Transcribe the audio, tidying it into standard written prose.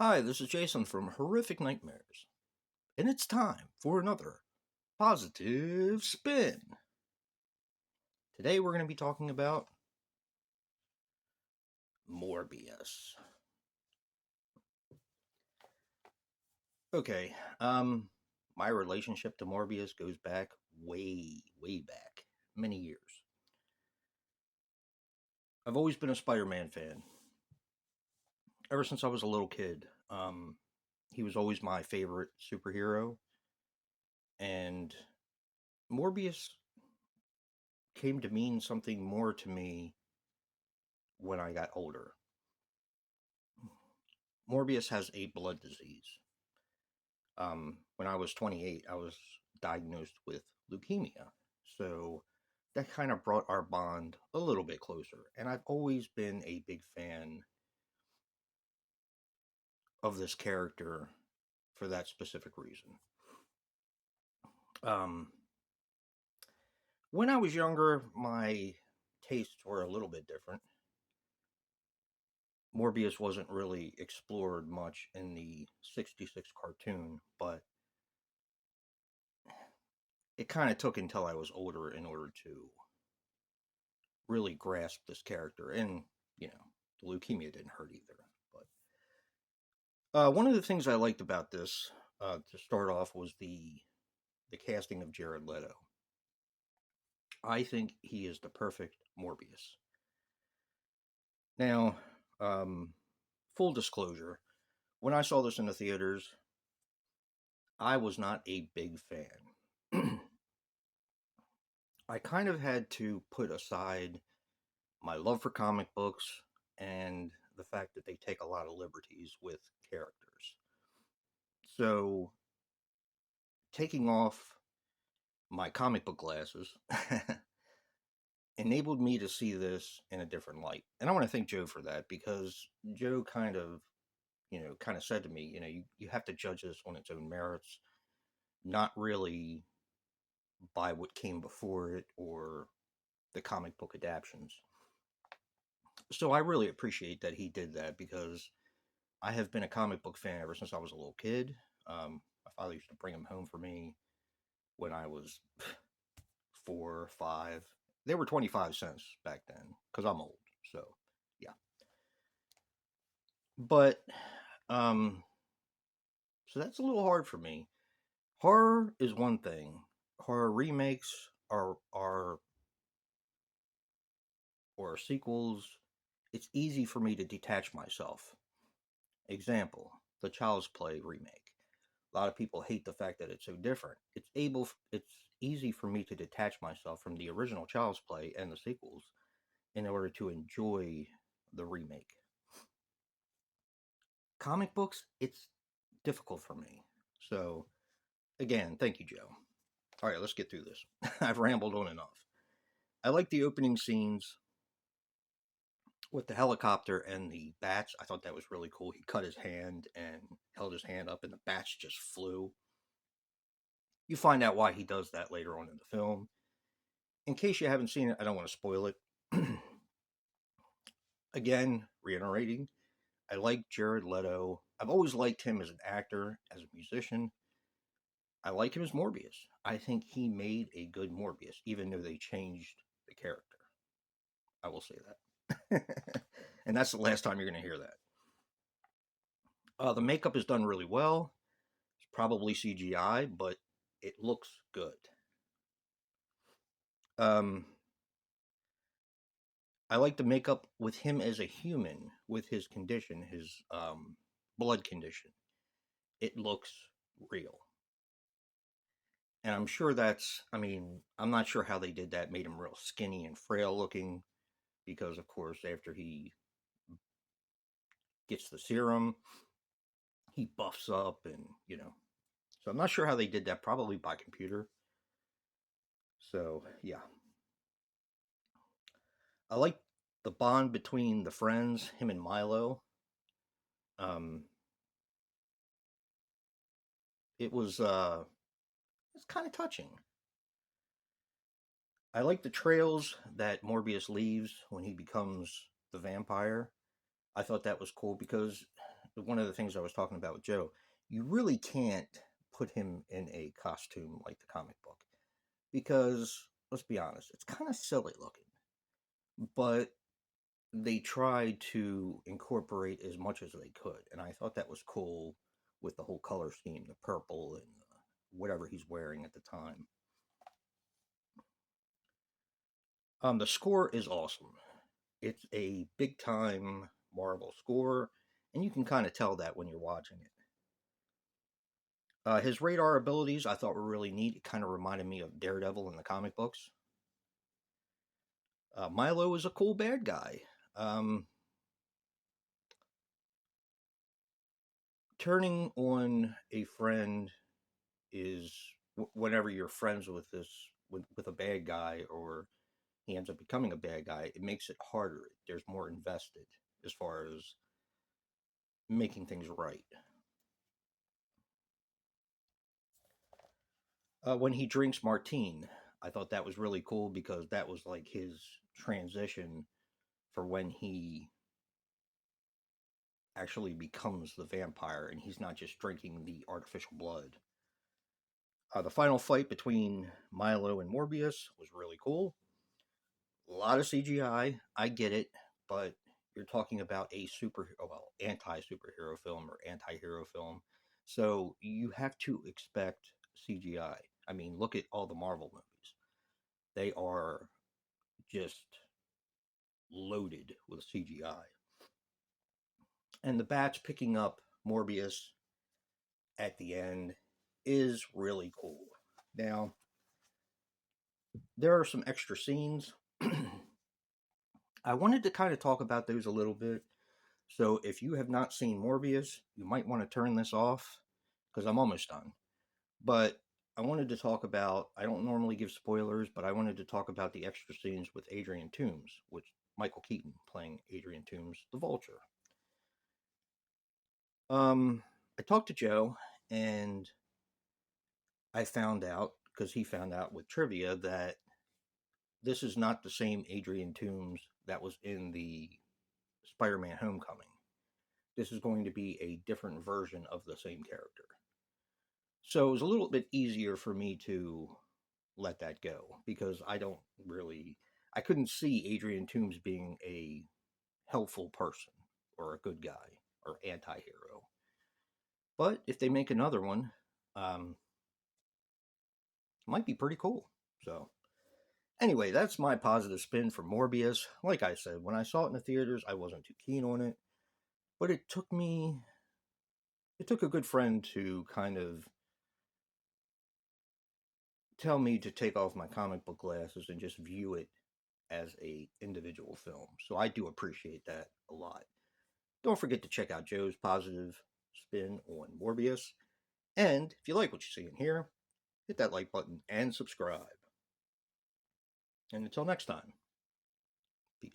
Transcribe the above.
Hi, this is Jason from Horrific Nightmares, and it's time for another positive spin. Today we're going to be talking about Morbius. Okay, my relationship to Morbius goes back way back, many years. I've always been a Spider-Man fan ever since I was a little kid. He was always my favorite superhero, and Morbius came to mean something more to me when I got older. Morbius has a blood disease. When I was 28, I was diagnosed with leukemia. So that kind of brought our bond a little bit closer. And I've always been a big fan of this character for that specific reason. Um, when I was younger, my tastes were a little bit different. Morbius wasn't really explored much in the 66 cartoon, but it kind of took until I was older in order to really grasp this character. And, you know, the leukemia didn't hurt either. But one of the things I liked about this, to start off, was the casting of Jared Leto. I think he is the perfect Morbius. Now, full disclosure, when I saw this in the theaters, I was not a big fan. I kind of had to put aside my love for comic books and the fact that they take a lot of liberties with characters. So, taking off my comic book glasses enabled me to see this in a different light. And I want to thank Joe for that, because Joe kind of said to me, you have to judge this on its own merits, not really by what came before it or the comic book adaptions. So I really appreciate that he did that, because I have been a comic book fan ever since I was a little kid. My father used to bring them home for me when I was 4 or 5. They were 25 cents back then, because I'm old. So, yeah. But, um, so that's a little hard for me. Horror is one thing. Horror remakes or sequels, it's easy for me to detach myself. Example, the Child's Play remake. A lot of people hate the fact that it's so different. It's easy for me to detach myself from the original Child's Play and the sequels in order to enjoy the remake. Comic books, it's difficult for me. So, again, thank you, Joe. All right, let's get through this. I've rambled on enough. I like the opening scenes with the helicopter and the bats. I thought that was really cool. He cut his hand and held his hand up, and the bats just flew. You find out why he does that later on in the film. In case you haven't seen it, I don't want to spoil it. Again, reiterating, I like Jared Leto. I've always liked him as an actor, as a musician. I like him as Morbius. I think he made a good Morbius, even though they changed the character. I will say that. And that's the last time you're going to hear that. The makeup is done really well. It's probably CGI, but it looks good. Um, I like the makeup with him as a human, with his condition, his blood condition. It looks real. And I'm sure I'm not sure how they did that, made him real skinny and frail looking, because, of course, after he gets the serum, he buffs up and. So I'm not sure how they did that, probably by computer. So, yeah. I like the bond between the friends, him and Milo. Um, it was it's kind of touching. I like the trails that Morbius leaves when he becomes the vampire. I thought that was cool, because one of the things I was talking about with Joe, you really can't put him in a costume like the comic book because let's be honest, it's kind of silly looking. But they tried to incorporate as much as they could, and I thought that was cool with the whole color scheme, the purple and whatever he's wearing at the time. The score is awesome. It's a big time Marvel score, and you can kind of tell that when you're watching it. His radar abilities I thought were really neat. It kind of reminded me of Daredevil in the comic books. Milo is a cool bad guy. Um, Turning on a friend is whenever you're friends with with a bad guy or he ends up becoming a bad guy, it makes it harder. There's more invested as far as making things right. When he drinks Martine, I thought that was really cool because that was like his transition for when he actually becomes the vampire and he's not just drinking the artificial blood. The final fight between Milo and Morbius was really cool. A lot of CGI, I get it, but you're talking about a anti superhero film or anti hero film. So you have to expect CGI. I mean, look at all the Marvel movies. They are just loaded with CGI. And the bats picking up Morbius at the end is really cool. Now, there are some extra scenes. I wanted to kind of talk about those a little bit. So, if you have not seen Morbius, you might want to turn this off because I'm almost done. But I wanted to talk about, I don't normally give spoilers, but I wanted to talk about the extra scenes with Adrian Toomes, which Michael Keaton playing Adrian Toomes, the Vulture. I talked to Joe and I found out, because he found out with trivia, that this is not the same Adrian Toomes that was in the Spider Man Homecoming. This is going to be a different version of the same character. So it was a little bit easier for me to let that go because I couldn't see Adrian Toomes being a helpful person or a good guy or anti hero. But if they make another one, it might be pretty cool. So, anyway, that's my positive spin for Morbius. Like I said, when I saw it in the theaters, I wasn't too keen on it. But it took a good friend to kind of tell me to take off my comic book glasses and just view it as a individual film. So I do appreciate that a lot. Don't forget to check out Joe's positive spin on Morbius. And if you like what you see in here, hit that like button and subscribe. And until next time, peace.